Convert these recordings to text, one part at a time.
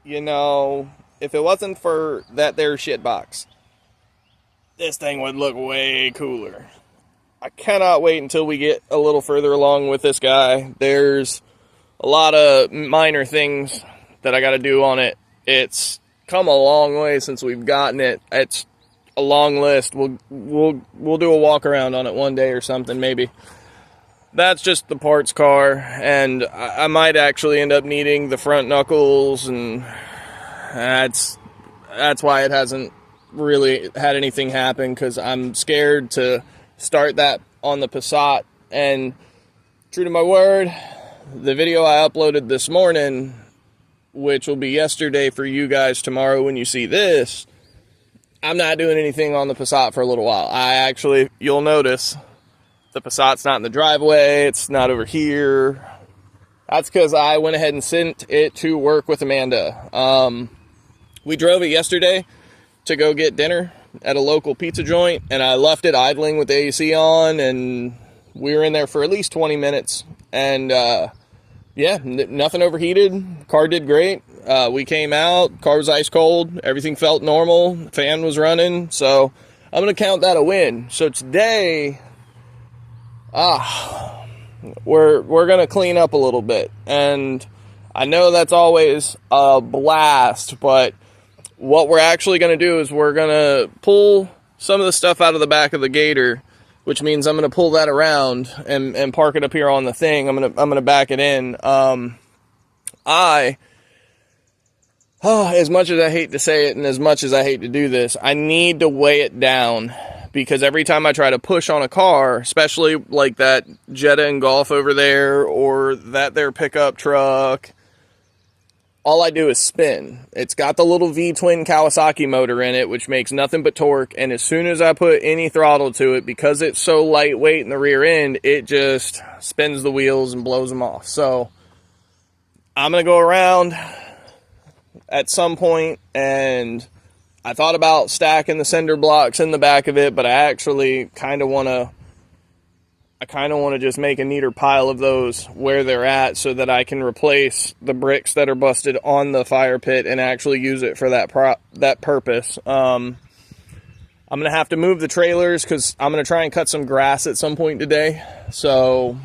you know, if it wasn't for that there shit box, this thing would look way cooler. I cannot wait until we get a little further along with this guy. There's a lot of minor things that I got to do on it. It's come a long way since we've gotten it. It's a long list. We'll do a walk around on it one day or something maybe. That's just the parts car, and I might actually end up needing the front knuckles, and that's why it hasn't really had anything happen, because I'm scared to start that on the Passat. And true to my word, the video I uploaded this morning, which will be yesterday for you guys tomorrow when you see this, I'm not doing anything on the Passat for a little while. You'll notice, the Passat's not in the driveway, it's not over here. That's because I went ahead and sent it to work with Amanda. We drove it yesterday to go get dinner at a local pizza joint, and I left it idling with the AC on, and we were in there for at least 20 minutes. And yeah, nothing overheated. Car did great. We came out, car was ice cold, everything felt normal, fan was running, so I'm going to count that a win. So today, we're going to clean up a little bit, and I know that's always a blast, but what we're actually going to do is we're going to pull some of the stuff out of the back of the Gator, which means I'm going to pull that around and park it up here on the thing. I'm going to back it in. As much as I hate to say it and as much as I hate to do this, I need to weigh it down, because every time I try to push on a car, especially like that Jetta and Golf over there or that there pickup truck, all I do is spin. It's got the little V-twin Kawasaki motor in it, which makes nothing but torque, and as soon as I put any throttle to it, because it's so lightweight in the rear end, it just spins the wheels and blows them off. So I'm going to go around at some point, and I thought about stacking the cinder blocks in the back of it, but I actually kind of want to just make a neater pile of those where they're at, so that I can replace the bricks that are busted on the fire pit and actually use it for that purpose. I'm going to have to move the trailers because I'm going to try and cut some grass at some point today. So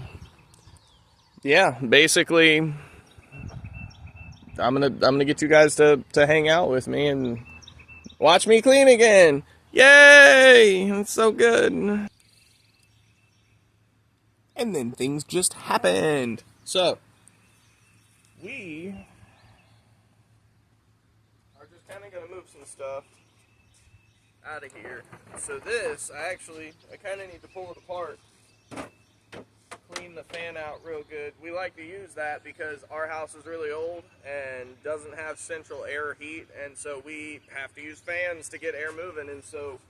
yeah, basically I'm gonna get you guys to hang out with me and watch me clean again. Yay! It's so good. And then things just happened. So we are just kind of gonna move some stuff out of here. So this, I kind of need to pull it apart, clean the fan out real good. We like to use that because our house is really old and doesn't have central air heat, and so we have to use fans to get air moving. And so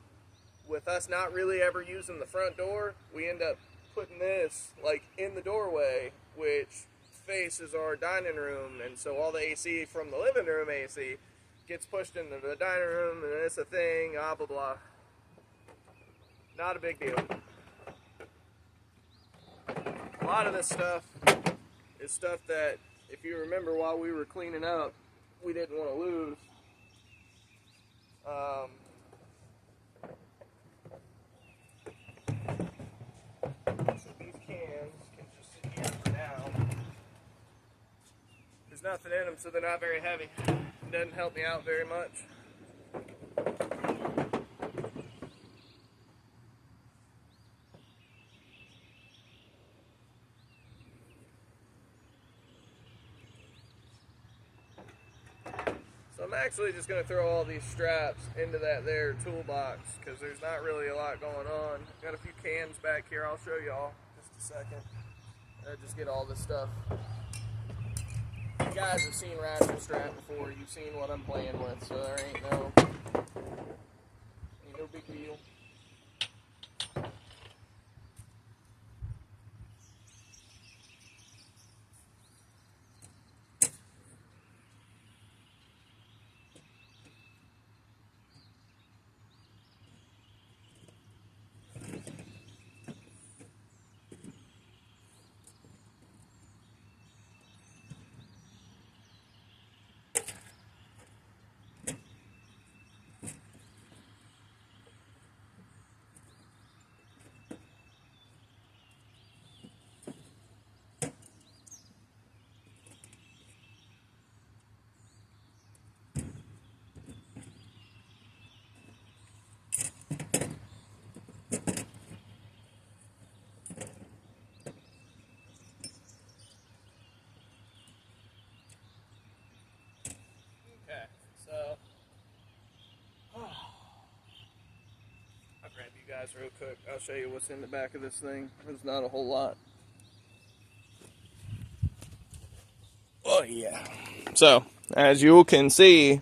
with us not really ever using the front door, we end up putting this like in the doorway, which faces our dining room, and so all the AC from the living room AC gets pushed into the dining room, and it's a thing, blah blah blah. Not a big deal. A lot of this stuff is stuff that, if you remember, while we were cleaning up, we didn't want to lose. So these cans can just sit here for now. There's nothing in them, so they're not very heavy. It doesn't help me out very much. So I'm actually just going to throw all these straps into that there toolbox, because there's not really a lot going on. Got a few cans back here. I'll show y'all just a second. Just get all this stuff. You guys have seen Ratchet Strap before. You've seen what I'm playing with, so there ain't no big deal. guys real quick. I'll show you what's in the back of this thing. There's not a whole lot. Oh yeah. So, as you can see,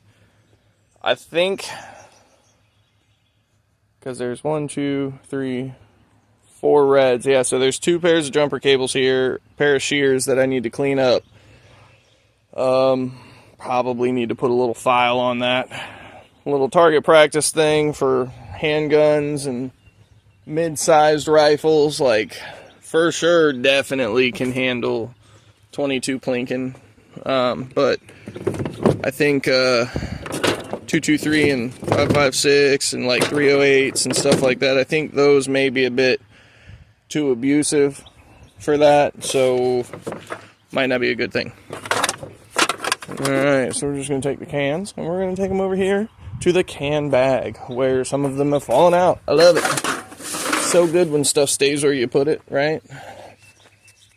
I think, because there's 1, 2, 3, 4 reds. Yeah, so there's 2 pairs of jumper cables here, pair of shears that I need to clean up. Probably need to put a little file on that. A little target practice thing for handguns and mid-sized rifles, like, for sure, definitely can handle 22 plinking. But I think 223 and 556 and like 308s and stuff like that, I think those may be a bit too abusive for that, so might not be a good thing. Alright, so we're just going to take the cans and we're going to take them over here to the can bag where some of them have fallen out. I love it. So good when stuff stays where you put it, right?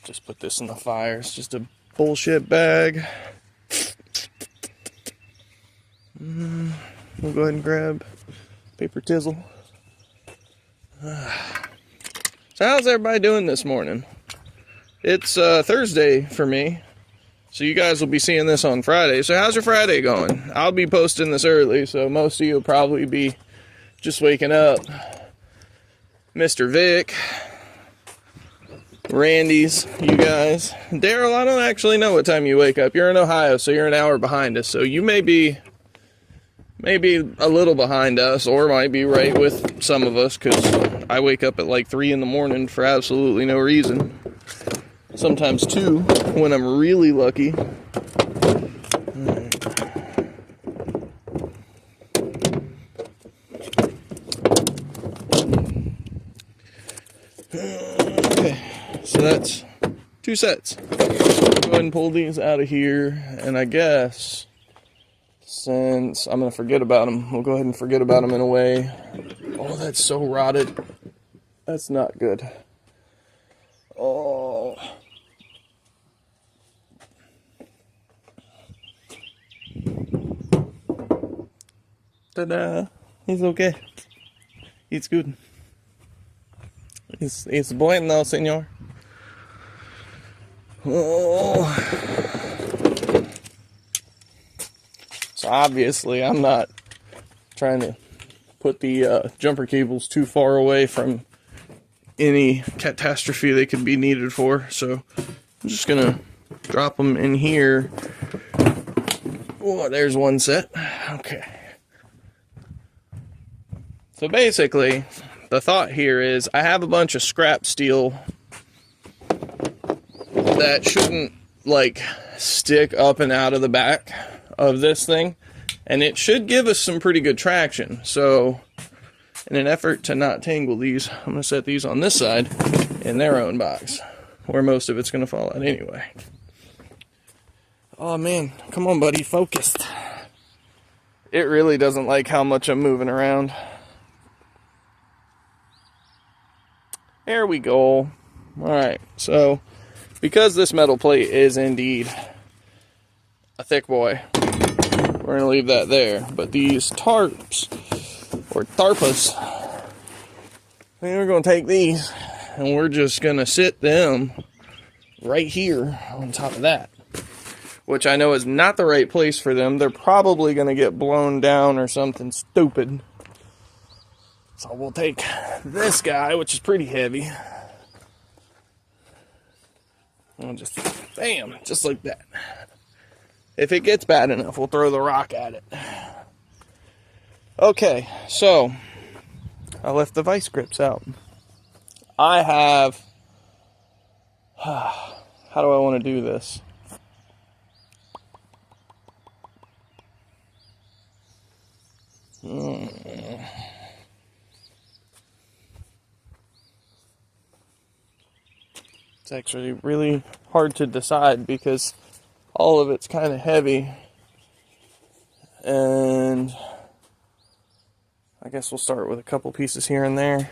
Just put this in the fire. It's just a bullshit bag. We'll go ahead and grab paper tizzle. So how's everybody doing this morning? It's Thursday for me, so you guys will be seeing this on Friday. So how's your Friday going? I'll be posting this early, so most of you will probably be just waking up. Mr. Vic, Randy's, you guys. Daryl, I don't actually know what time you wake up. You're in Ohio, so you're an hour behind us. So you may be a little behind us, or might be right with some of us, because I wake up at like 3 in the morning for absolutely no reason. Sometimes 2 when I'm really lucky. Okay, so that's 2 sets. Go ahead and pull these out of here, and I guess since I'm gonna forget about them, we'll go ahead and forget about them in a way. Oh, that's so rotted. That's not good. Oh. Ta-da! He's okay. It's good. It's bueno, señor. Oh. So obviously I'm not trying to put the jumper cables too far away from any catastrophe they could be needed for. So I'm just gonna drop them in here. Oh, there's one set. Okay. So basically, the thought here is I have a bunch of scrap steel that shouldn't like stick up and out of the back of this thing, and it should give us some pretty good traction. So in an effort to not tangle these, I'm going to set these on this side in their own box where most of it's going to fall out anyway. Oh man, come on buddy, focused. It really doesn't like how much I'm moving around. There we go. Alright, so because this metal plate is indeed a thick boy, we're going to leave that there. But these tarps, or tarpas, we're going to take these and we're just going to sit them right here on top of that. Which I know is not the right place for them. They're probably going to get blown down or something stupid. So we'll take this guy, which is pretty heavy. And just, bam, just like that. If it gets bad enough, we'll throw the rock at it. Okay, so I left the vice grips out. I have, how do I want to do this? It's actually really hard to decide because all of it's kind of heavy, and I guess we'll start with a couple pieces here and there.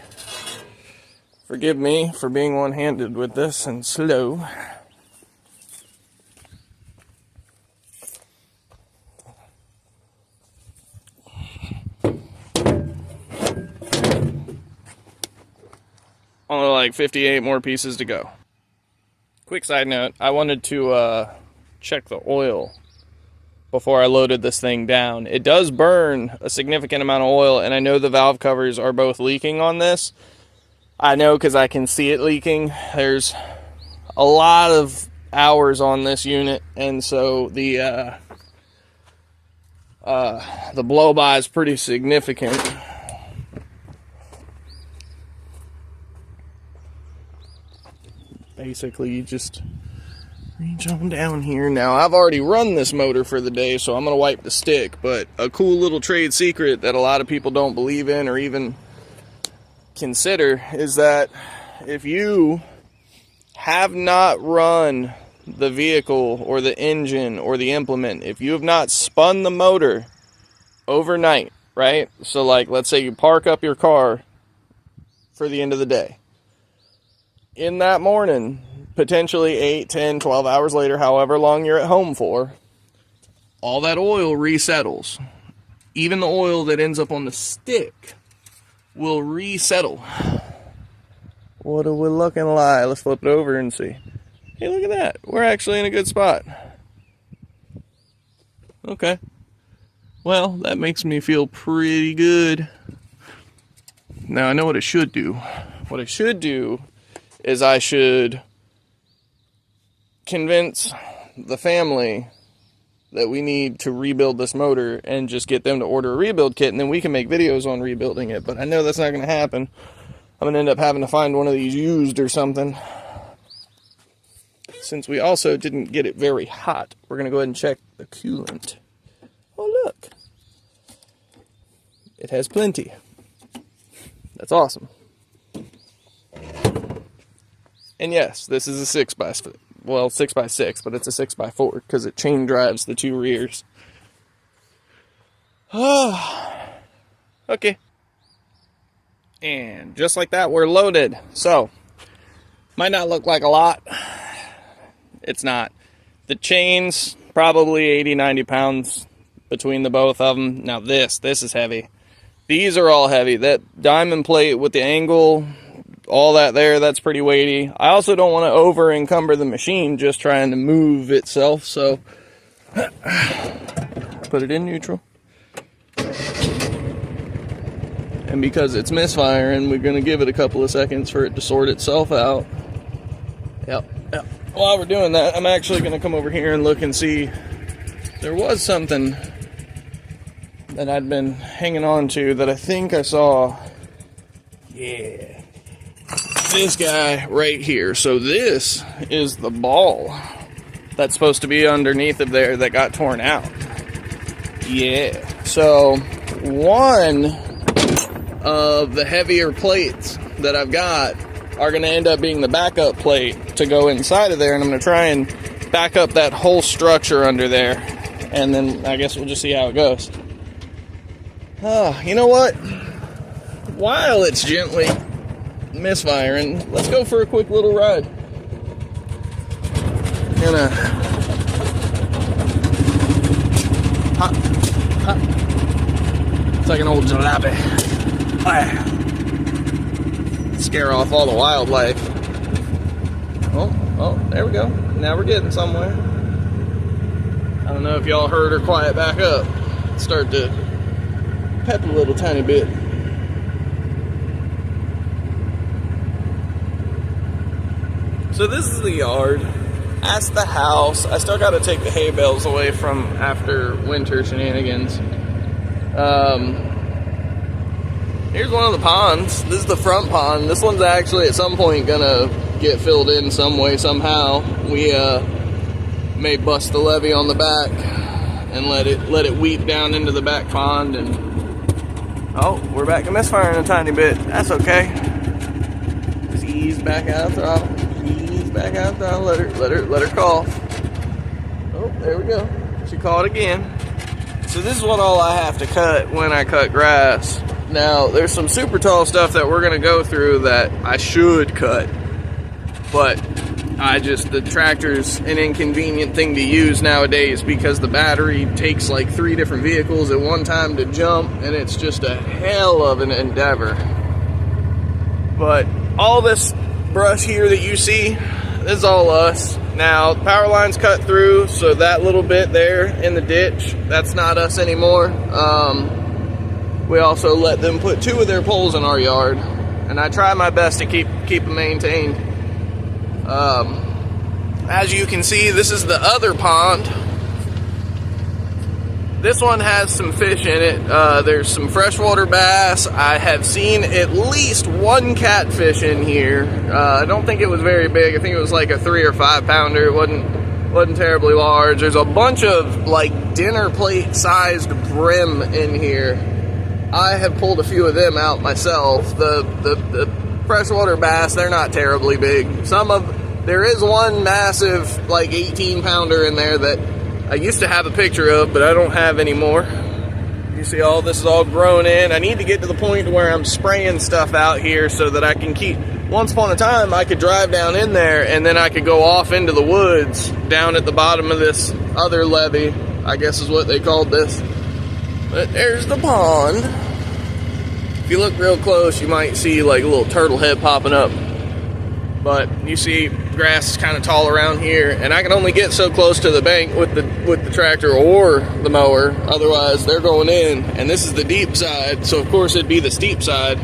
Forgive me for being one-handed with this and slow. Only like 58 more pieces to go. Quick side note, I wanted to check the oil before I loaded this thing down. It does burn a significant amount of oil, and I know the valve covers are both leaking on this. I know because I can see it leaking. There's a lot of hours on this unit, and so the blow-by is pretty significant. Basically, you just reach on down here. Now, I've already run this motor for the day, so I'm going to wipe the stick, but a cool little trade secret that a lot of people don't believe in or even consider is that if you have not run the vehicle or the engine or the implement, if you have not spun the motor overnight, right? So, like, let's say you park up your car for the end of the day. In that morning, potentially 8, 10, 12 hours later, however long you're at home for, all that oil resettles. Even the oil that ends up on the stick will resettle. What are we looking like? Let's flip it over and see. Hey, look at that. We're actually in a good spot. Okay. Well, that makes me feel pretty good. Now, I know what I should do. What I should do is I should convince the family that we need to rebuild this motor and just get them to order a rebuild kit, and then we can make videos on rebuilding it. But I know that's not going to happen. I'm going to end up having to find one of these used or something. Since we also didn't get it very hot, we're going to go ahead and check the coolant. Oh, look. It has plenty. That's awesome. And yes, this is a 6x6, but it's a 6x4 because it chain drives the two rears. Okay. And just like that, we're loaded. So, might not look like a lot. It's not. The chains, probably 80, 90 pounds between the both of them. Now this is heavy. These are all heavy. That diamond plate with the angle, all that there, that's pretty weighty. I also don't want to over encumber the machine just trying to move itself, so put it in neutral. And because it's misfiring, we're going to give it a couple of seconds for it to sort itself out. Yep. While we're doing that, I'm actually going to come over here and look and see. There was something that I'd been hanging on to that I think I saw. Yeah. This guy right here. So this is the ball that's supposed to be underneath of there that got torn out. Yeah. So one of the heavier plates that I've got are going to end up being the backup plate to go inside of there, and I'm going to try and back up that whole structure under there, and then I guess we'll just see how it goes. You know what? While it's gently misfiring, let's go for a quick little ride. Gonna hop. It's like an old jalopy. Scare off all the wildlife. Oh, there we go. Now we're getting somewhere. I don't know if y'all heard her quiet back up. Start to pep a little tiny bit. So this is the yard. That's the house. I still got to take the hay bales away from after winter shenanigans. Here's one of the ponds. This is the front pond. This one's actually at some point gonna get filled in some way, somehow. We may bust the levee on the back and let it weep down into the back pond. And oh, we're back to misfiring a tiny bit. That's okay. Just ease back out throttle. Ease back out throttle. Let her cough. Oh, there we go. She caught again. So this is what all I have to cut when I cut grass. Now, there's some super tall stuff that we're going to go through that I should cut, but the tractor's an inconvenient thing to use nowadays because the battery takes like 3 different vehicles at one time to jump, and it's just a hell of an endeavor. But all this brush here that you see, this is all us. Now, the power line's cut through, so that little bit there in the ditch, that's not us anymore. We also let them put 2 of their poles in our yard, and I try my best to keep them maintained. As you can see, this is the other pond. This one has some fish in it. There's some freshwater bass. I have seen at least 1 catfish in here. I don't think it was very big. I think it was like a 3 or 5 pounder. It wasn't terribly large. There's a bunch of like dinner plate sized brim in here. I have pulled a few of them out myself. The freshwater bass, they're not terribly big. There is one massive like 18 pounder in there that I used to have a picture of, but I don't have anymore. You see all this is all grown in. I need to get to the point where I'm spraying stuff out here so that I can keep, once upon a time I could drive down in there and then I could go off into the woods down at the bottom of this other levee, I guess is what they called this. But there's the pond. If you look real close, you might see like a little turtle head popping up. But you see grass is kind of tall around here, and I can only get so close to the bank with the tractor or the mower, otherwise they're going in, and this is the deep side, so of course it'd be the steep side.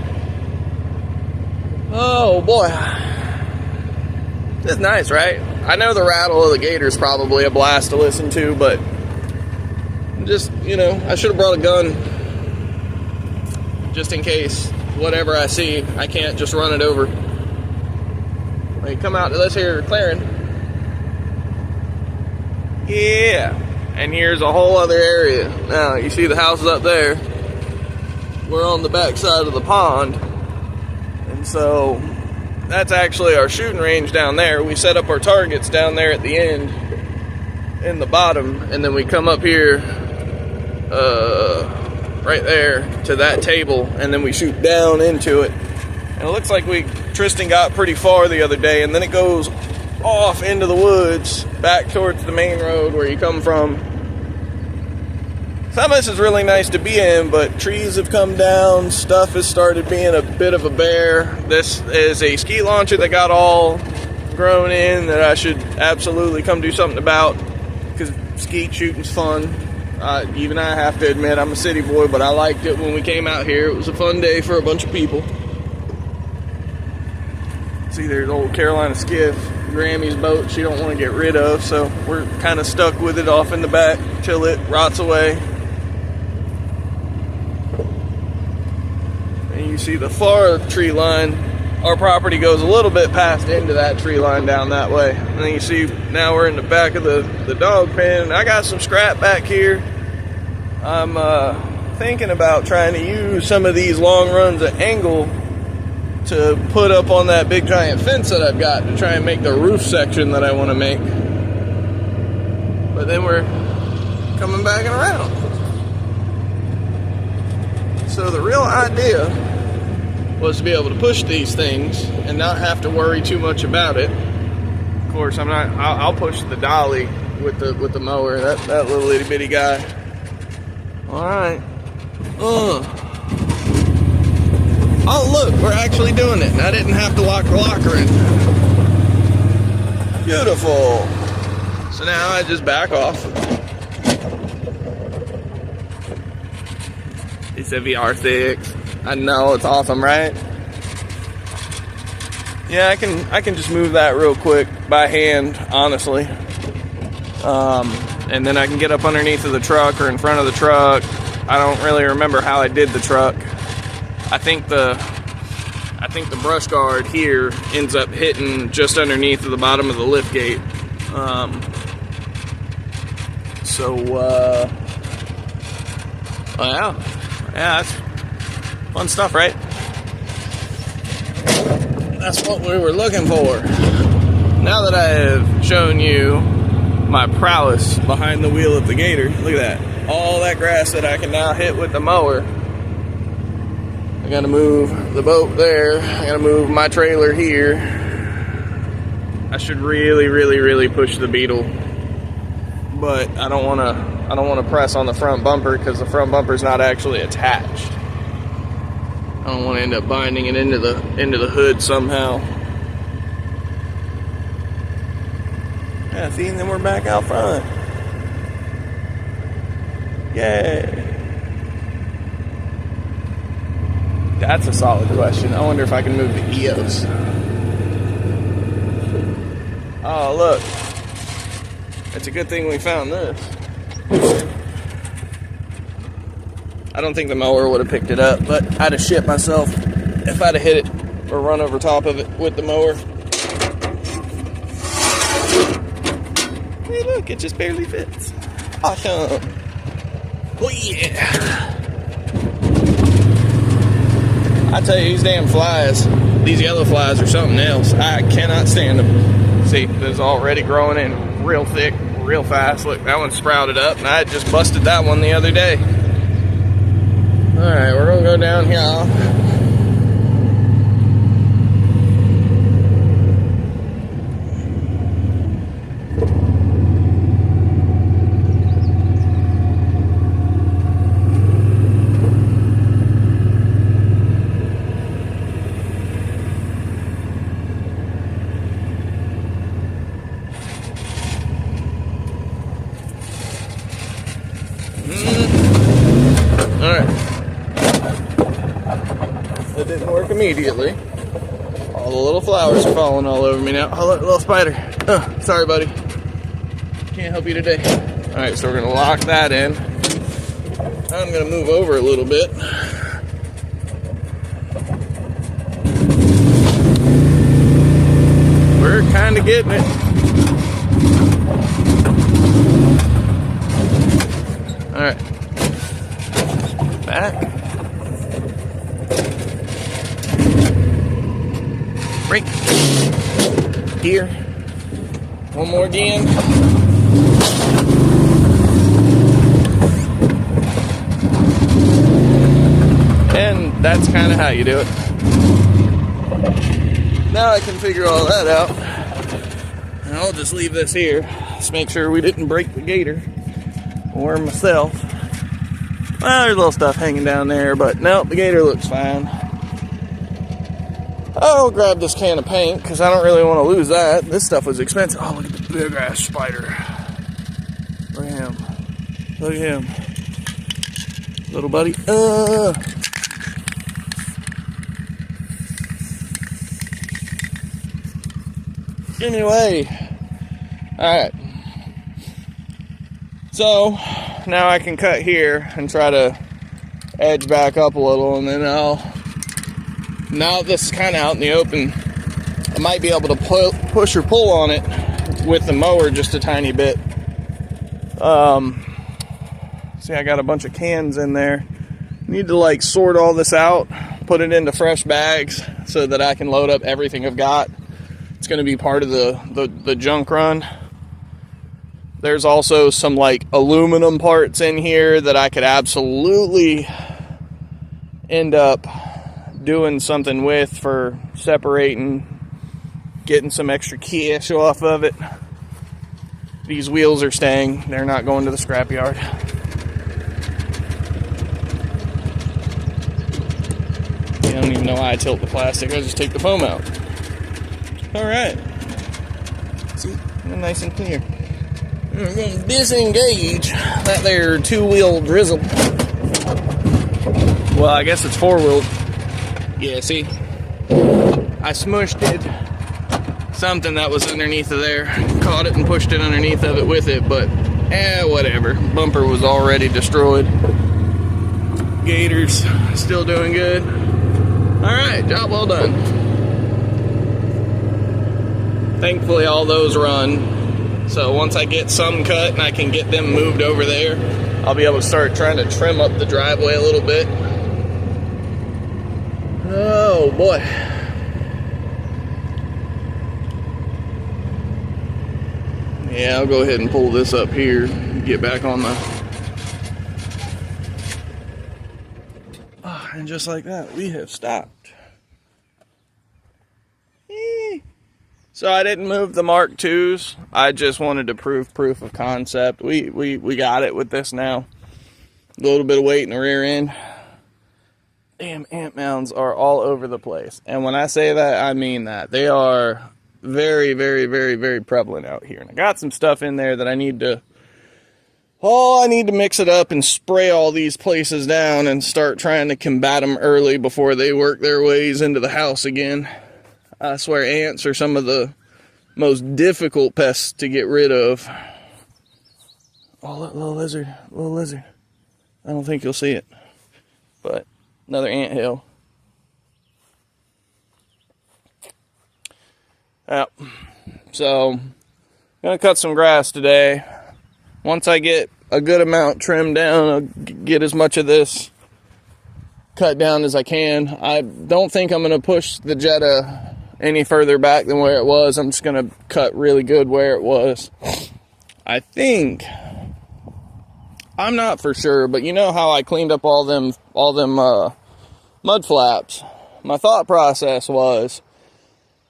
Oh boy. It's nice, right? I know the rattle of the gator is probably a blast to listen to, but just, you know, I should have brought a gun just in case whatever I see, I can't just run it over. Like, come out to this here clearing. Yeah. And here's a whole other area. Now, you see the houses up there. We're on the back side of the pond. And so, that's actually our shooting range down there. We set up our targets down there at the end, in the bottom, and then we come up here, right there, to that table, and then we shoot down into it. And it looks like Tristan got pretty far the other day, and then it goes off into the woods, back towards the main road where you come from. Some of this is really nice to be in, but trees have come down, stuff has started being a bit of a bear. This is a ski launcher that got all grown in that I should absolutely come do something about, because skeet shooting's fun. Even I have to admit, I'm a city boy, but I liked it when we came out here. It was a fun day for a bunch of people. See, there's old Carolina Skiff, Grammy's boat she don't want to get rid of, so we're kind of stuck with it off in the back till it rots away. And you see the far tree line. Our property goes a little bit past into that tree line down that way. And then you see now we're in the back of the dog pen. I got some scrap back here. I'm thinking about trying to use some of these long runs at angle to put up on that big giant fence that I've got to try and make the roof section that I want to make. But then we're coming back and around. So the real idea was to be able to push these things and not have to worry too much about it. Of course, I'll push the dolly with the mower, that little itty bitty guy. All right. Oh, look, we're actually doing it. And I didn't have to lock the locker in. Beautiful. So now I just back off. It's a VR6. I know, it's awesome, right? Yeah, I can just move that real quick by hand, honestly. And then I can get up underneath of the truck or in front of the truck. I don't really remember how I did the truck. I think the brush guard here ends up hitting just underneath of the bottom of the lift gate. Yeah, that's fun stuff, right? That's what we were looking for. Now that I have shown you my prowess behind the wheel of the Gator, look at that. All that grass that I can now hit with the mower. I gotta move the boat there. I gotta move my trailer here. I should really push the Beetle, but I don't want to press on the front bumper because the front bumper's not actually attached. I don't want to end up binding it into the hood somehow. Yeah, see, and then we're back out front. Yay! That's a solid question. I wonder if I can move the EOS. Oh, look. It's a good thing we found this. I don't think the mower would have picked it up, but I'd have shit myself if I'd have hit it or run over top of it with the mower. Hey, look, it just barely fits. Awesome. Oh, yeah. I tell you, these damn flies, these yellow flies are something else. I cannot stand them. See, it's already growing in real thick, real fast. Look, that one sprouted up, and I had just busted that one the other day. Alright, we're going to go down here. It didn't work immediately. All the little flowers are falling all over me now. Oh, look, little spider. Oh, sorry, buddy. Can't help you today. Alright, so we're going to lock that in. I'm going to move over a little bit. We're kind of getting it. Alright. Back. Break. Here. One more again. And that's kind of how you do it. Now I can figure all that out. And I'll just leave this here. Just make sure we didn't break the gator. Or myself. Well, there's a little stuff hanging down there, but no, the gator looks fine. I'll grab this can of paint because I don't really want to lose that. This stuff was expensive. Oh, look at the big ass spider. Look at him. Look at him. Little buddy. Anyway. Alright. So, now I can cut here and try to edge back up a little, and then now this is kind of out in the open, I might be able to push or pull on it with the mower just a tiny bit. See, I got a bunch of cans in there. Need to like sort all this out, put it into fresh bags so that I can load up everything I've got. It's going to be part of the junk run. There's also some like aluminum parts in here that I could absolutely end up doing something with for separating, getting some extra cash off of it. These wheels are staying. They're not going to the scrapyard. I don't even know why I tilt the plastic. I just take the foam out. Alright. See? Nice and clear. I'm going to disengage that there two-wheel drizzle. Well, I guess it's four-wheeled. Yeah, see? I smushed it. Something that was underneath of there. Caught it and pushed it underneath of it with it, but whatever. Bumper was already destroyed. Gators still doing good. Alright, job well done. Thankfully all those run. So once I get some cut and I can get them moved over there, I'll be able to start trying to trim up the driveway a little bit. Oh boy. Yeah, I'll go ahead and pull this up here, get back on the... Oh, and just like that, we have stopped. So I didn't move the Mark IIs. I just wanted to proof of concept. We got it with this now. A little bit of weight in the rear end. damn ant mounds are all over the place. And when I say that, I mean that. They are very, very, very, very prevalent out here. And I got some stuff in there that I need to mix it up and spray all these places down and start trying to combat them early before they work their ways into the house again. I swear ants are some of the most difficult pests to get rid of. Oh, look, little lizard, little lizard. I don't think you'll see it, but another ant hill. Yep. So, I'm gonna cut some grass today. Once I get a good amount trimmed down, I'll get as much of this cut down as I can. I don't think I'm gonna push the Jetta any further back than where it was. I'm just gonna cut really good where it was. I think, I'm not for sure, but you know how I cleaned up all them mud flaps? My thought process was,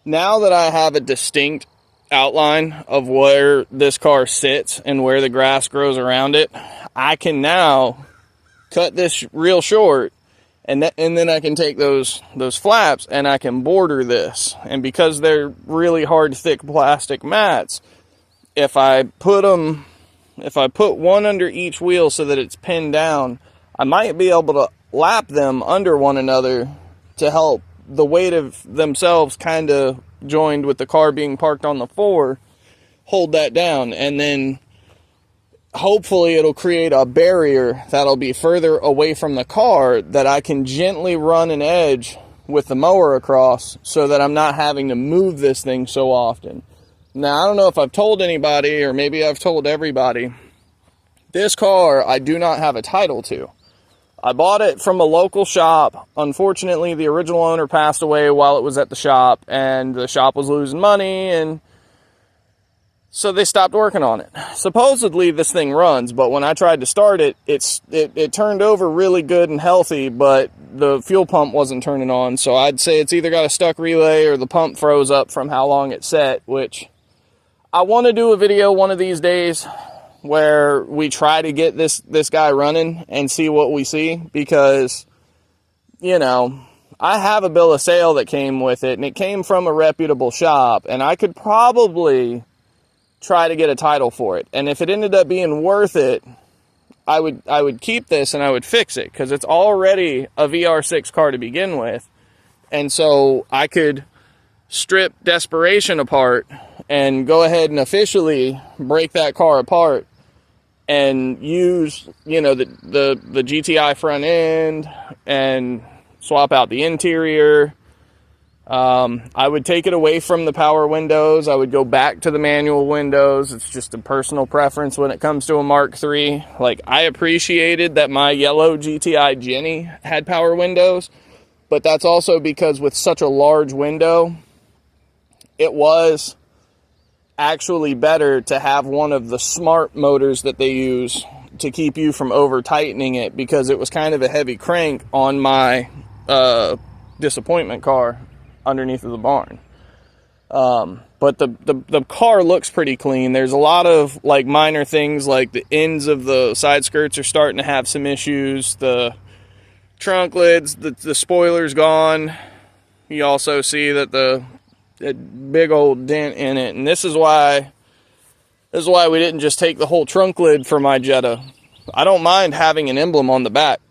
now that I have a distinct outline of where this car sits and where the grass grows around it, I can now cut this real short, and then I can take those flaps and I can border this. And because they're really hard, thick plastic mats, if I put one under each wheel so that it's pinned down, I might be able to lap them under one another to help the weight of themselves kind of joined with the car being parked on the floor, hold that down. And then hopefully it'll create a barrier that'll be further away from the car that I can gently run an edge with the mower across so that I'm not having to move this thing so often. Now, I don't know if I've told anybody, or maybe I've told everybody, this car I do not have a title to. I bought it from a local shop. Unfortunately, the original owner passed away while it was at the shop, and the shop was losing money, and so they stopped working on it. Supposedly, this thing runs, but when I tried to start it, it turned over really good and healthy, but the fuel pump wasn't turning on, so I'd say it's either got a stuck relay or the pump froze up from how long it set, which I want to do a video one of these days where we try to get this guy running and see what we see, because, you know, I have a bill of sale that came with it, and it came from a reputable shop, and I could probably try to get a title for it. And if it ended up being worth it, I would keep this and I would fix it, because it's already a VR6 car to begin with. And so I could strip Desperation apart and go ahead and officially break that car apart and use, you know, the GTI front end and swap out the interior. I would take it away from the power windows. I would go back to the manual windows. It's just a personal preference when it comes to a Mark III. Like, I appreciated that my yellow GTI Jenny had power windows, but that's also because with such a large window, it was actually better to have one of the smart motors that they use to keep you from over tightening it, because it was kind of a heavy crank on my disappointment car underneath of the barn. But the car looks pretty clean. There's a lot of like minor things, like the ends of the side skirts are starting to have some issues. The trunk lids, the spoiler's gone. You also see that the big old dent in it, and this is why we didn't just take the whole trunk lid for my Jetta. I don't mind having an emblem on the back.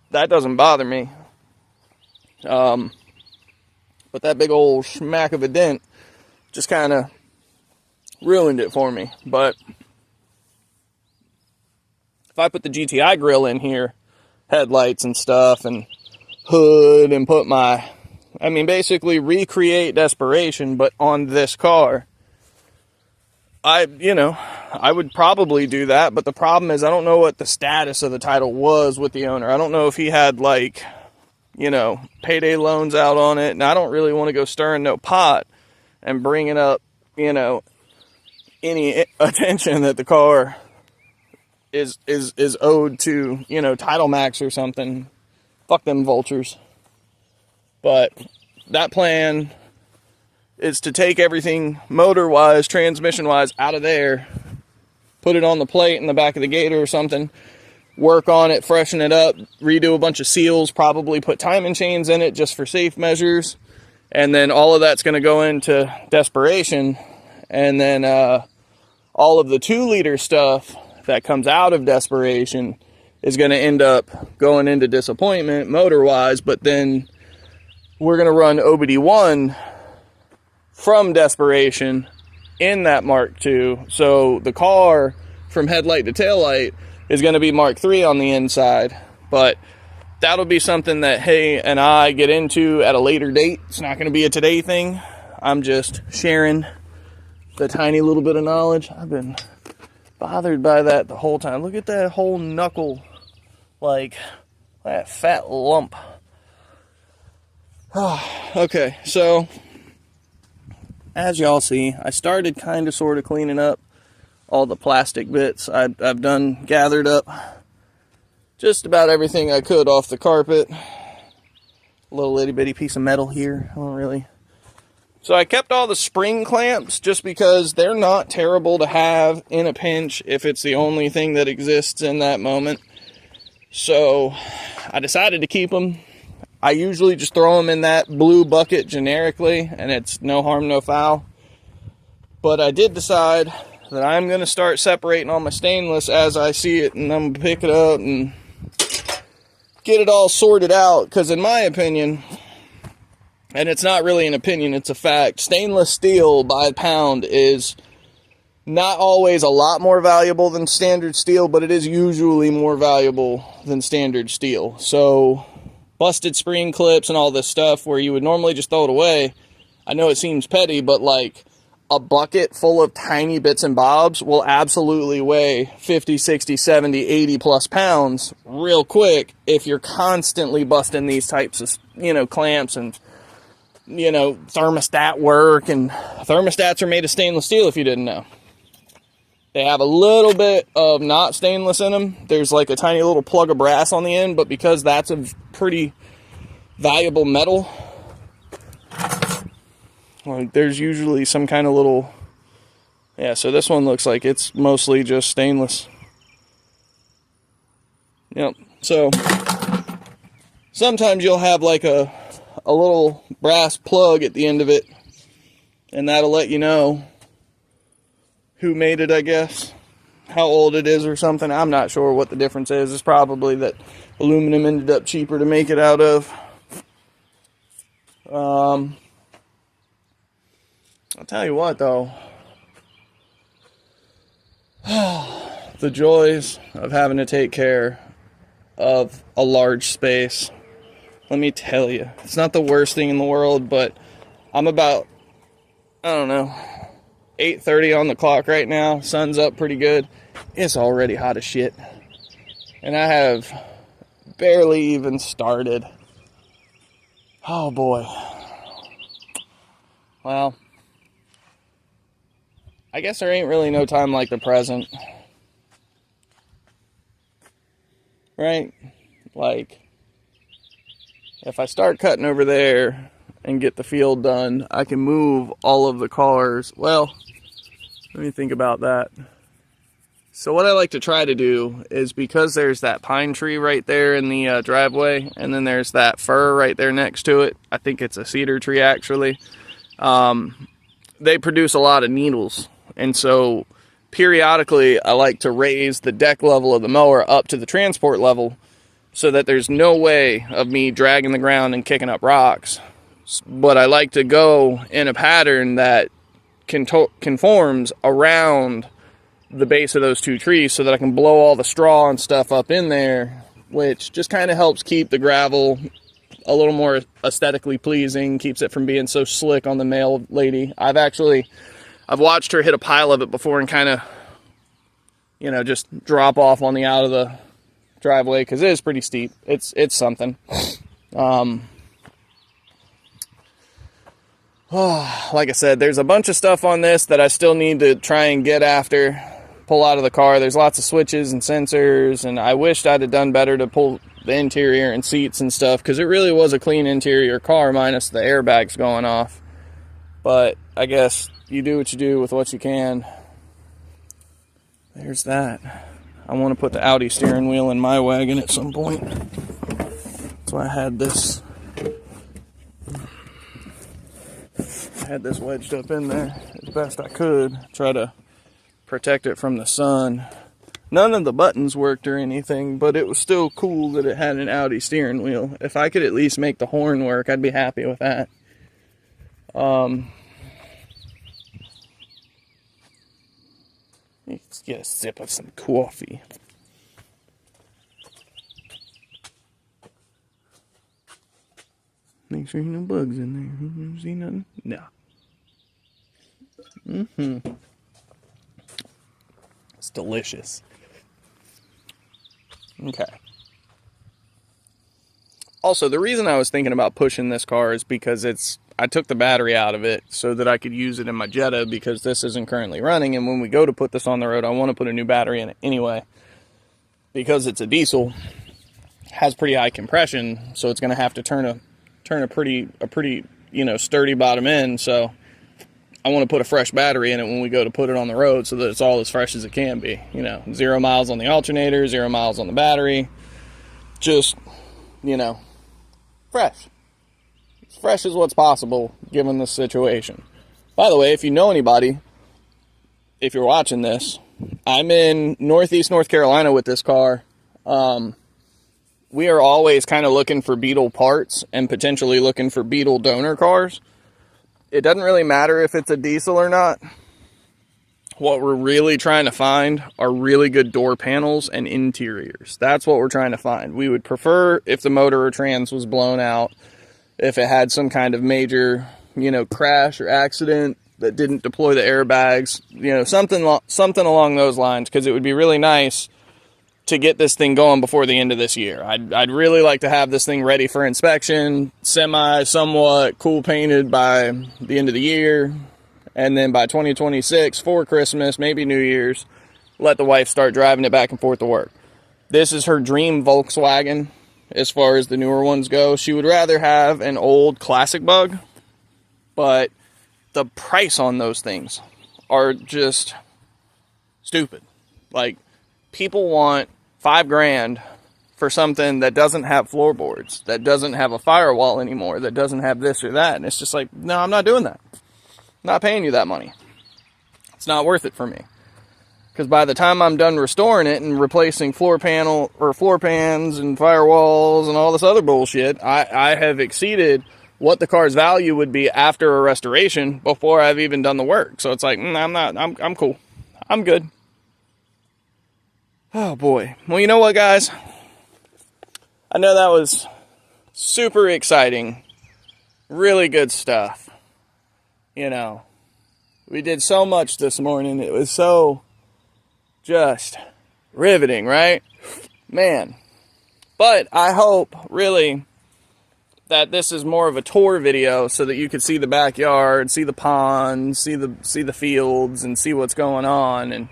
That doesn't bother me. But that big old smack of a dent just kind of ruined it for me. But if I put the GTI grill in here, headlights and stuff, and hood, and put my, I mean, basically recreate Desperation, but on this car, I would probably do that. But the problem is, I don't know what the status of the title was with the owner. I don't know if he had, like, you know, payday loans out on it, and I don't really want to go stirring no pot and bringing up, you know, any attention that the car is owed to, you know, Title Max or something. Fuck them vultures. But that plan is to take everything motor-wise, transmission-wise out of there, put it on the plate in the back of the Gator or something, work on it, freshen it up, redo a bunch of seals, probably put timing chains in it just for safe measures. And then all of that's going to go into Desperation. And then all of the 2-liter stuff that comes out of Desperation is going to end up going into Disappointment motor-wise. But then we're going to run OBD1 from Desperation in that Mark II. So the car from headlight to taillight is going to be Mark III on the inside. But that'll be something that Hay and I get into at a later date. It's not going to be a today thing. I'm just sharing the tiny little bit of knowledge. I've been bothered by that the whole time. Look at that whole knuckle, like that fat lump. Okay, so as y'all see, I started kind of sort of cleaning up all the plastic bits. I've gathered up just about everything I could off the carpet. A little itty bitty piece of metal here. I don't really. So I kept all the spring clamps just because they're not terrible to have in a pinch if it's the only thing that exists in that moment. So I decided to keep them. I usually just throw them in that blue bucket generically, and it's no harm, no foul. But I did decide that I'm going to start separating all my stainless as I see it, and I'm going to pick it up and get it all sorted out. Because in my opinion, and it's not really an opinion, it's a fact, stainless steel by pound is not always a lot more valuable than standard steel, but it is usually more valuable than standard steel. So busted spring clips and all this stuff where you would normally just throw it away, I know it seems petty, but like a bucket full of tiny bits and bobs will absolutely weigh 50, 60, 70, 80 plus pounds real quick if you're constantly busting these types of, clamps and, thermostat work. And thermostats are made of stainless steel if you didn't know. They have a little bit of not stainless in them. There's like a tiny little plug of brass on the end, but because that's a pretty valuable metal, well, there's usually some kind of little, so this one looks like it's mostly just stainless. Yep. So sometimes you'll have like a little brass plug at the end of it, and that'll let you know who made it, I guess, how old it is or something. I'm not sure what the difference is. It's probably that aluminum ended up cheaper to make it out of. I'll tell you what, though. The joys of having to take care of a large space. Let me tell you, it's not the worst thing in the world, but I'm about, 8:30 on the clock right now. Sun's up pretty good. It's already hot as shit. And I have barely even started. Oh boy. Well, I guess there ain't really no time like the present. Right? Like, if I start cutting over there and get the field done, I can move all of the cars. Well, let me think about that. So what I like to try to do is, because there's that pine tree right there in the driveway, and then there's that fir right there next to it. I think it's a cedar tree, actually. They produce a lot of needles. And so periodically I like to raise the deck level of the mower up to the transport level so that there's no way of me dragging the ground and kicking up rocks. But I like to go in a pattern that conforms around the base of those two trees so that I can blow all the straw and stuff up in there, which just kind of helps keep the gravel a little more aesthetically pleasing, keeps it from being so slick on the male lady. I've watched her hit a pile of it before and kind of, just drop off on the out of the driveway, because it is pretty steep. It's something. Like I said, there's a bunch of stuff on this that I still need to try and get after, pull out of the car. There's lots of switches and sensors, and I wished I'd have done better to pull the interior and seats and stuff, because it really was a clean interior car minus the airbags going off. But I guess you do what you do with what you can. There's that. I want to put the Audi steering wheel in my wagon at some point. So I had this wedged up in there as best I could, try to protect it from the sun. None of the buttons worked or anything, but it was still cool that it had an Audi steering wheel. If I could at least make the horn work, I'd be happy with that. Let's get a sip of some coffee. Make sure no bugs in there. You see nothing? No. It's delicious. Okay. Also, the reason I was thinking about pushing this car is because I took the battery out of it so that I could use it in my Jetta, because this isn't currently running, and when we go to put this on the road, I want to put a new battery in it anyway. Because it's a diesel, has pretty high compression, so it's going to have to turn a pretty sturdy bottom end, so I want to put a fresh battery in it when we go to put it on the road so that it's all as fresh as it can be. 0 miles on the alternator, 0 miles on the battery. Just, fresh. As fresh as what's possible given the situation. By the way, if you know anybody, if you're watching this, I'm in Northeast North Carolina with this car. We are always kind of looking for Beetle parts and potentially looking for Beetle donor cars. It doesn't really matter if it's a diesel or not. What we're really trying to find are really good door panels and interiors. That's what we're trying to find. We would prefer if the motor or trans was blown out, if it had some kind of major, crash or accident that didn't deploy the airbags, something along those lines, because it would be really nice to get this thing going before the end of this year. I'd really like to have this thing ready for inspection, somewhat cool painted by the end of the year, and then by 2026, for Christmas, maybe New Year's, let the wife start driving it back and forth to work. This is her dream Volkswagen as far as the newer ones go. She would rather have an old classic bug, but the price on those things are just stupid. Like, people want $5,000 for something that doesn't have floorboards, that doesn't have a firewall anymore, that doesn't have this or that. And it's just like, no, I'm not doing that. I'm not paying you that money. It's not worth it for me. Because by the time I'm done restoring it and replacing floor pans and firewalls and all this other bullshit, I have exceeded what the car's value would be after a restoration before I've even done the work. So it's like, I'm cool. I'm good. Oh boy. Well, you know what, guys? I know that was super exciting. Really good stuff. We did so much this morning. It was so just riveting, right? Man. But I hope, really, that this is more of a tour video so that you can see the backyard, see the ponds, see the fields, and see what's going on. And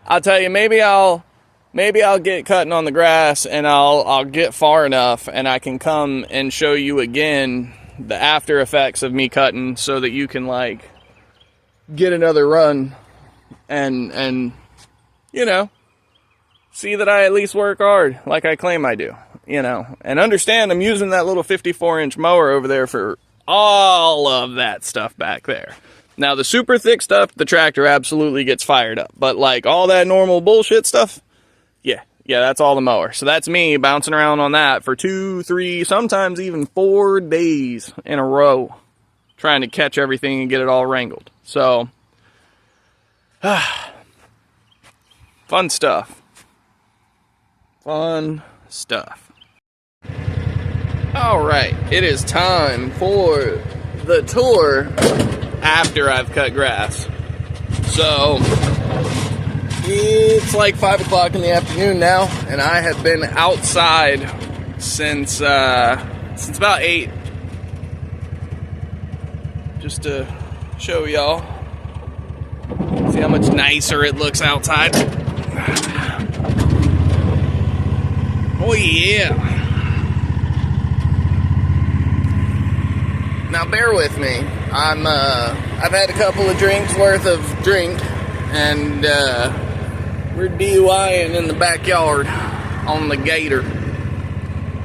I'll tell you, maybe I'll get cutting on the grass, and I'll get far enough, and I can come and show you again the after effects of me cutting, so that you can get another run and see that I at least work hard like I claim I do, and understand I'm using that little 54-inch mower over there for all of that stuff back there. Now, the super thick stuff, the tractor absolutely gets fired up, but all that normal bullshit stuff, yeah, that's all the mower. So that's me bouncing around on that for 2, 3, sometimes even 4 days in a row, trying to catch everything and get it all wrangled. So, fun stuff. Fun stuff. All right, it is time for the tour after I've cut grass. So, it's 5 o'clock in the afternoon now, and I have been outside since about 8. Just to show y'all, see how much nicer it looks outside. Oh yeah. Now bear with me. I've had a couple of drinks worth of drink, and We're DUIing in the backyard on the Gator.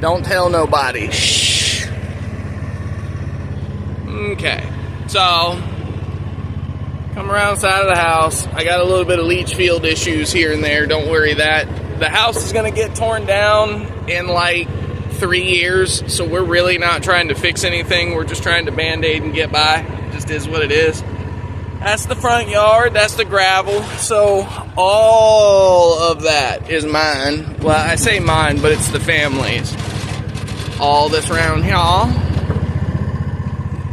Don't tell nobody. Shh. Okay, so come around the side of the house. I got a little bit of leach field issues here and there. Don't worry that. The house is going to get torn down in like 3 years, so we're really not trying to fix anything. We're just trying to band-aid and get by. Just is what it is. That's the front yard. That's the gravel. So all of that is mine. Well, I say mine, but it's the family's. All this around here.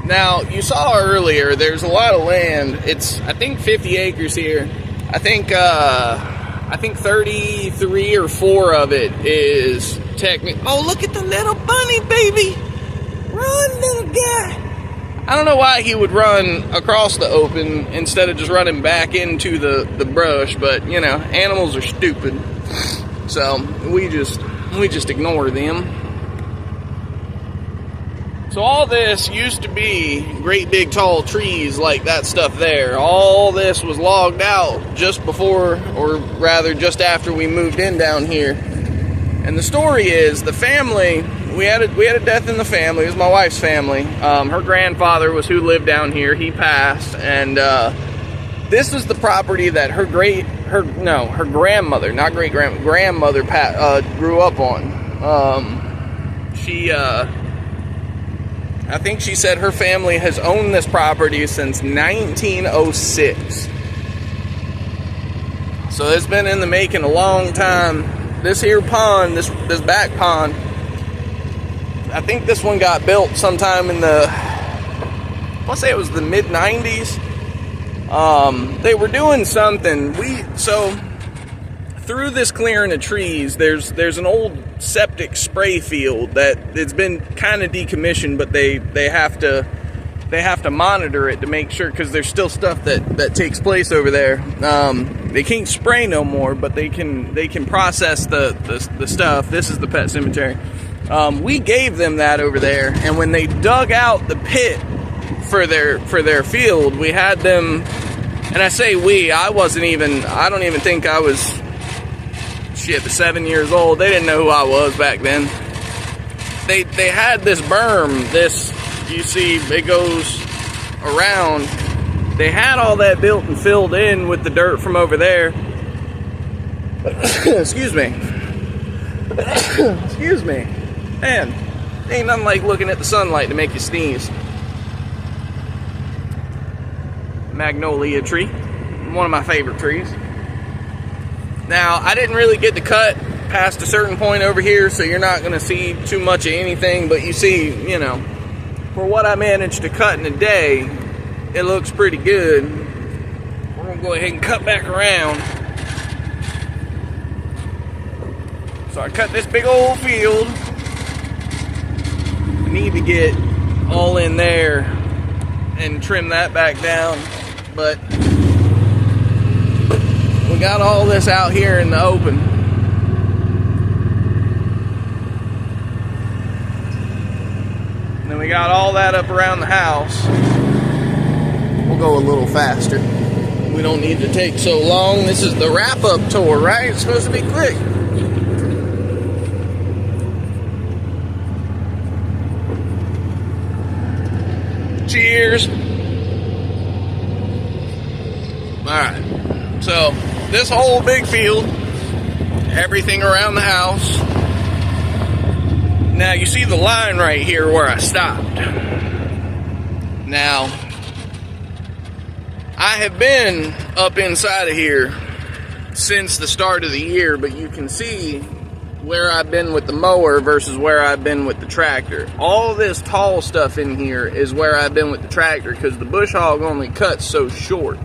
Now, you saw earlier, there's a lot of land. It's, I think, 50 acres here. I think 33 or 4 of it is technically... Oh, look at the little bunny, baby! Run, little guy! I don't know why he would run across the open instead of just running back into the brush, but, you know, animals are stupid. So, we just ignore them. So all this used to be great big tall trees like that stuff there. All this was logged out just before, or rather just after we moved in down here. And the story is, the family, we had a death in the family. It was my wife's family. Her grandfather was who lived down here. He passed, and this was the property that her grandmother, not grandmother grew up on. I think she said her family has owned this property since 1906. So it's been in the making a long time. This here pond, this back pond, I think this one got built sometime in the, let's say it was the mid-90s. They were doing something. So through this clearing of trees, there's an old septic spray field that it's been kind of decommissioned, but they have to monitor it to make sure, because there's still stuff that takes place over there. They can't spray no more, but they can process the stuff. This is the pet cemetery. We gave them that over there, and when they dug out the pit for their field, we had them, and I say we, I don't even think I was 7 years old. They didn't know who I was back then. They had this berm, this, you see, it goes around. They had all that built and filled in with the dirt from over there. Excuse me. Excuse me. Man, ain't nothing like looking at the sunlight to make you sneeze. Magnolia tree, one of my favorite trees. Now, I didn't really get to cut past a certain point over here, so you're not going to see too much of anything, but you see, you know, for what I managed to cut in a day, it looks pretty good. We're going to go ahead and cut back around. So I cut this big old field. I need to get all in there and trim that back down, but we got all this out here in the open. And then we got all that up around the house. We'll go a little faster. We don't need to take so long. This is the wrap-up tour, right? It's supposed to be quick. Cheers. Alright. So, this whole big field, everything around the house. Now, you see the line right here where I stopped. Now, I have been up inside of here since the start of the year, but you can see where I've been with the mower versus where I've been with the tractor. All this tall stuff in here is where I've been with the tractor, because the bush hog only cuts so short.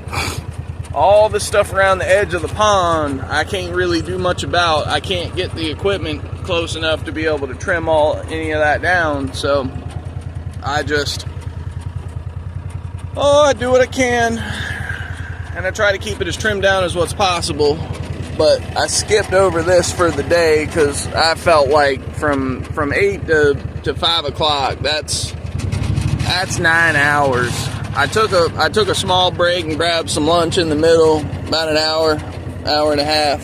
All the stuff around the edge of the pond, I can't really do much about. I can't get the equipment close enough to be able to trim any of that down, so I just, I do what I can, and I try to keep it as trimmed down as what's possible. But I skipped over this for the day because I felt like from 8 to 5 o'clock, that's 9 hours. I took a small break and grabbed some lunch in the middle, about an hour, hour and a half.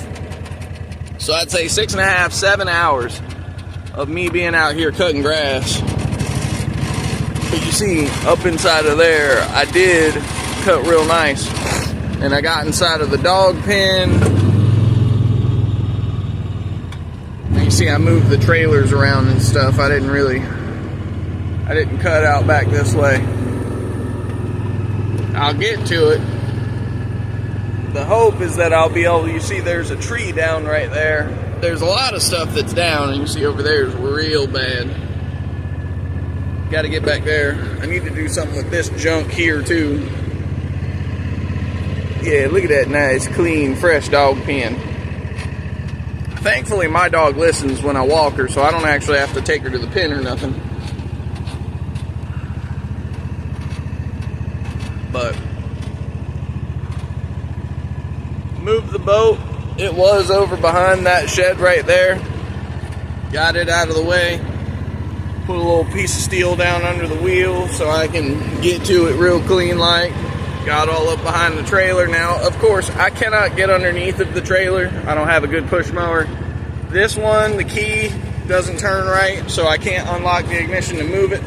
So I'd say 6.5, 7 hours of me being out here cutting grass. But you see, up inside of there, I did cut real nice. And I got inside of the dog pen. And you see, I moved the trailers around and stuff. I didn't cut out back this way. I'll get to it. The hope is that I'll be able to, you see there's a tree down right there. There's a lot of stuff that's down, and you see over there is real bad. Got to get back there. I need to do something with this junk here too. Yeah, look at that nice, clean, fresh dog pen. Thankfully, my dog listens when I walk her, so I don't actually have to take her to the pen or nothing. But moved the boat. It was over behind that shed right there. Got it out of the way. Put a little piece of steel down under the wheel so I can get to it real clean like. Got all up behind the trailer. Now, of course, I cannot get underneath of the trailer. I don't have a good push mower. This one, the key doesn't turn right, so I can't unlock the ignition to move it.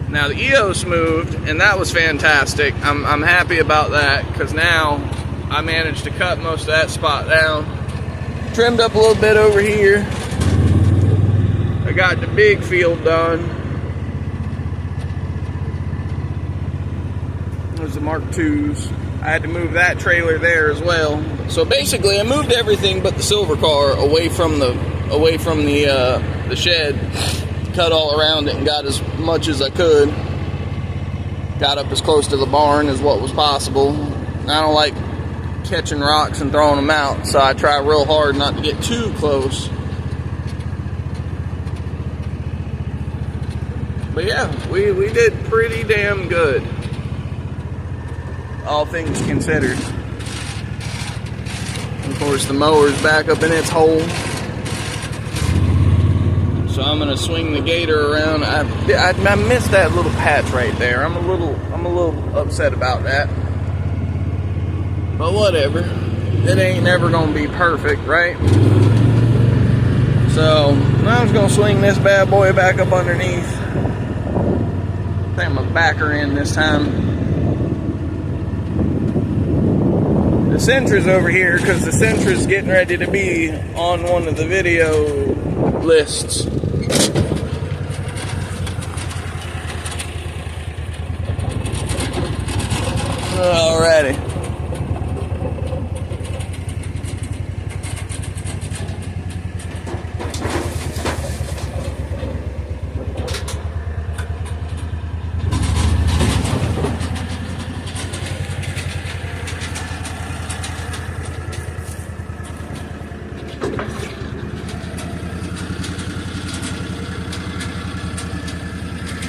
Now, the EOS moved, and that was fantastic. I'm happy about that, because now I managed to cut most of that spot down. Trimmed up a little bit over here. I got the big field done. There's the Mark IIs. I had to move that trailer there as well. So basically, I moved everything but the silver car away from the shed. Cut all around it and got as much as I could. Got up as close to the barn as what was possible. I don't like catching rocks and throwing them out, so I try real hard not to get too close. But yeah, we did pretty damn good, all things considered. Of course, the mower's back up in its hole, so I'm gonna swing the gator around. I missed that little patch right there. I'm a little upset about that, but whatever. It ain't never gonna be perfect, right? So I'm just gonna swing this bad boy back up underneath. I think I'm gonna back her in this time. The Sentra's over here because the Sentra's getting ready to be on one of the video lists. Alrighty.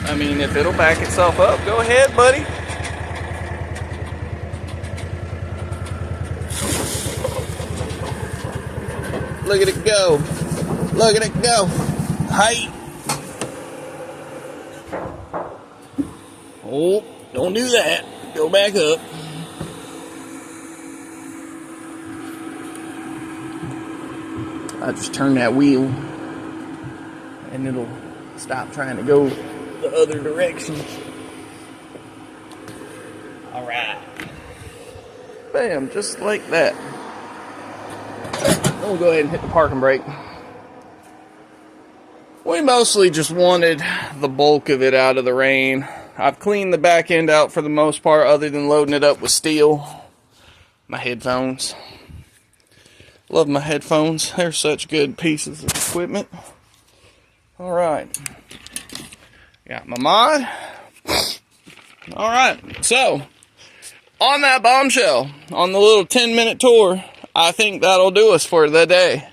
I mean, if it'll back itself up, go ahead, buddy. Look at it go. Look at it go. Height. Oh, don't do that. Go back up. I just turn that wheel and it'll stop trying to go the other direction. Alright. Bam, just like that. We'll go ahead and hit the parking brake. We mostly just wanted the bulk of it out of the rain. I've cleaned the back end out for the most part, other than loading it up with steel. My headphones. Love my headphones. They're such good pieces of equipment. Alright. Got my mod. Alright, so on that bombshell, on the little 10-minute tour, I think that'll do us for the day.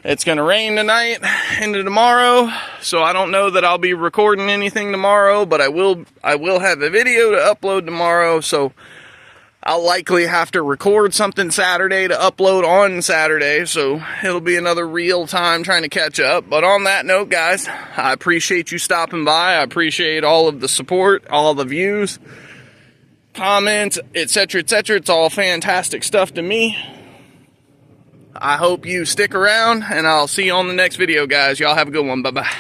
It's gonna rain tonight into tomorrow, so I don't know that I'll be recording anything tomorrow, but I will have a video to upload tomorrow, so I'll likely have to record something Saturday to upload on Saturday, so it'll be another real time trying to catch up. But on that note, guys, I appreciate you stopping by. I appreciate all of the support, all the views. comments, etc., etc. It's all fantastic stuff to me. I hope you stick around, and I'll see you on the next video, guys. Y'all have a good one. Bye-bye.